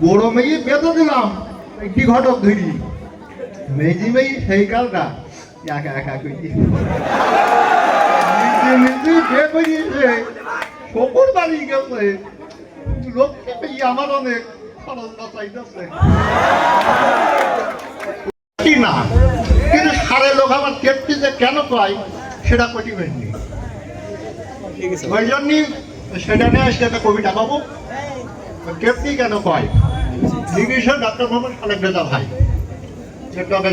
বড় মেয়ে বেঁধে দিলাম একটি ঘটক ধরি মেজি মেয়ে সেই কালটা একা একা করি নিজে বিয়ে করিয়েছে শকুর বাড়ি গেছে লোককে পেয়ে আমার অনেক খরচ বাঁচাইতেছে না কিন্তু সারে লোক আমার কেপটি যে কেন কয় সেটা কঠিবেন নি ওই জন্যই সেটা নিয়ে আসলে একটা কবিতা পাবো কেপটি কেন কয় জিজ্ঞেস ডাক্তার মোহাম্মদ খালেক রেজা ভাই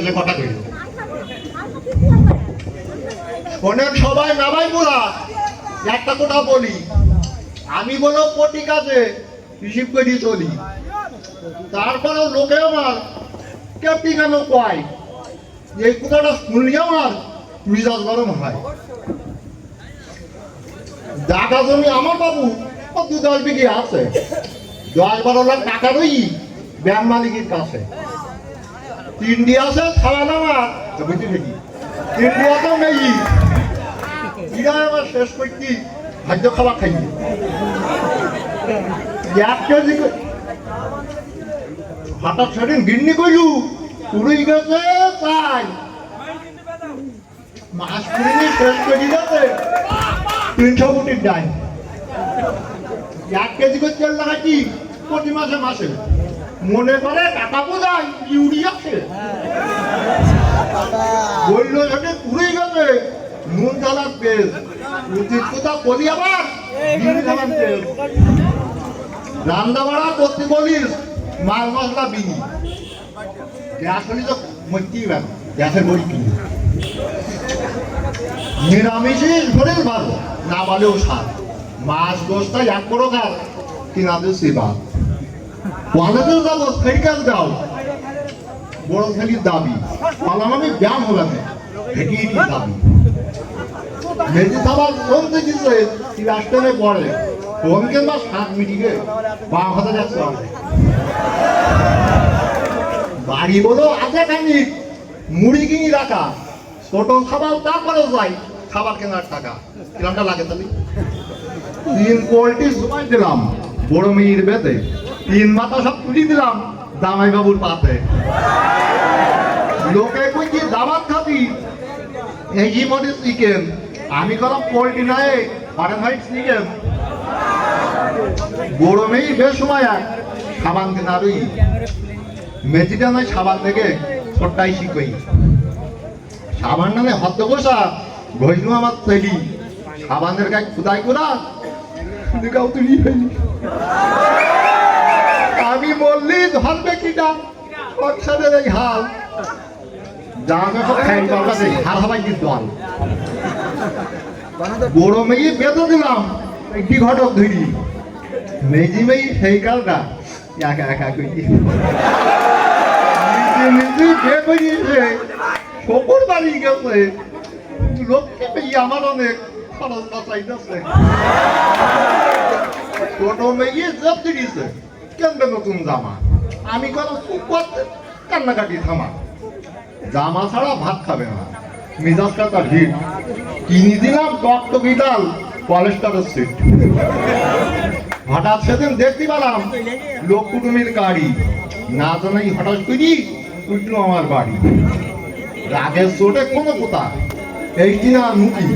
যে কথা কইল অনেক সবাই নামাই বলা একটা কথা বলি আমি বলো প্রতি কাজে রিসিভ করে চলি তারপরেও লোকে আমার কেপটি কেন কয় এই কথাটা শুনলে আমার মিজাজ গরম হয় জায়গা জমি আমার বাবু 2-10 বিঘে আছে 10-12 লাখ টাকা রই ব্যাংক মালিকের কাছে 3টি আছে খাওয়া দাওয়া বুঝতে দেখি 3টি আছে নেই এরা আমার শেষ করছি খাদ্য খাবার খাই 1 কেজি হঠাৎ সেদিন গিন্নি কইলু পুরুই গেছে তাই মাস পুরিনি শেষ করে যাচ্ছে 300 কোটির ডাই 1 কেজি করে তেল লাগাচ্ছি প্রতি মাসে মাসে মনে করে টাকা বোঝায় ইউরিয়াছে বলল সেটা পুরুই গেছে নুন জ্বালার তেল উচিত কথা বলি আবার নুন জ্বালার তেল রান্না বাড়া করতে বলিস মাল মশলা বিনি গ্যাস হলে তো মরতেই পারে গ্যাসের বই কিনি নিরামিষই শরীর ভালো না বলেও স্বাদ মাছ গোষ্ঠটা 1 প্রকার কিনা দিচ্ছি বাদ কলেজে যাবো ফেরিকাল দাও বড় ফেরির দাবি বললাম আমি ব্যায়াম হলাম ফেটিয়ে দাবি মেজি খাবার কমতে দিচ্ছে রাষ্ট্রে পড়ে কম কিংবা 7 মিনিটে 12,000 যাচ্ছে বাড়ি বলো আছে খানি মুড়ি কিনি রাখা ছোট খাবার তারপরে যাই খাবার কেনার টাকা কিরমটা লাগে তাহলে 3 কোয়ালিটি জমাই দিলাম বড় মেয়ের বেতে 3 মাথা সব তুলি দিলাম জামাই বাবুর পাতে লোকে কই কি দাবাত খাবি এই মনে চিকেন আমি করলাম পোল্ট্রি নয় ফারেনহাইট চিকেন বড় মেয়ে বেশ সময় সাবান কেনারই মেজিটা নয় সাবান থেকে ছোট্টাই শিখই সাবান নামে হদ্দ বসা ঘষলু আমার তৈরি সাবানের গায়ে খুদাই করা গাও তুলি ফেলি আমি বললি ধরবে কিনা সংসারের এই হাল জামা সব খাই দরকার হার হবাই কি দল বড় মেয়ে বেঁধে দিলাম একটি ঘটক ধরি মেজি মেয়ে সেই কালটা একা একা করি নিজে বিয়ে করিয়েছে শকুর বাড়ি গেছে লোককে পেয়ে আমার অনেক খরচ বাঁচাইতেছে ছোট মেয়ে জব দিয়েছে কেন নতুন জামা আমি কোনো চুপ করতে কান্নাকাটি থামা জামা ছাড়া ভাত খাবে না মিজাজটা তার ভিড় কিনে দিলাম টকটকি ডাল কলেস্টারের সিট হঠাৎ সেদিন দেখতে পেলাম লোক কুটুমির গাড়ি না জানাই হঠাৎ করি উঠলো আমার বাড়ি রাগের চোটে কোনো কোথা এই কিনা মুখি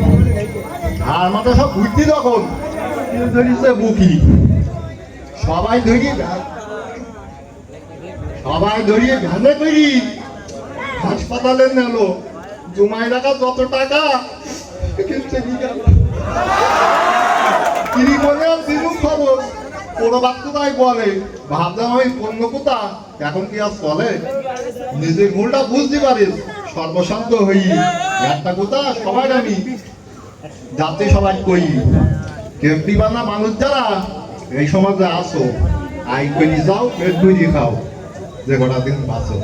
আর মাথা সব বুঝতি তখন ধরিছে বুকি সবাই ধরিয়ে ভ্যানে করি হাসপাতালে নেল জমায় রাখা যত টাকা তিনি বলে দিনু খবর কোনো বাচ্চাই বলে ভাবলাম আমি পণ্য কোথা এখন কি আর চলে নিজের ভুলটা বুঝতে পারিস সর্বশান্ত হই একটা কথা সবাই আমি যাতে সবাই কই কেমতি বানা মানুষ যারা এই সমাজে আসো আই করে যাও পেট বুঝি খাও যে কটা দিন বাঁচো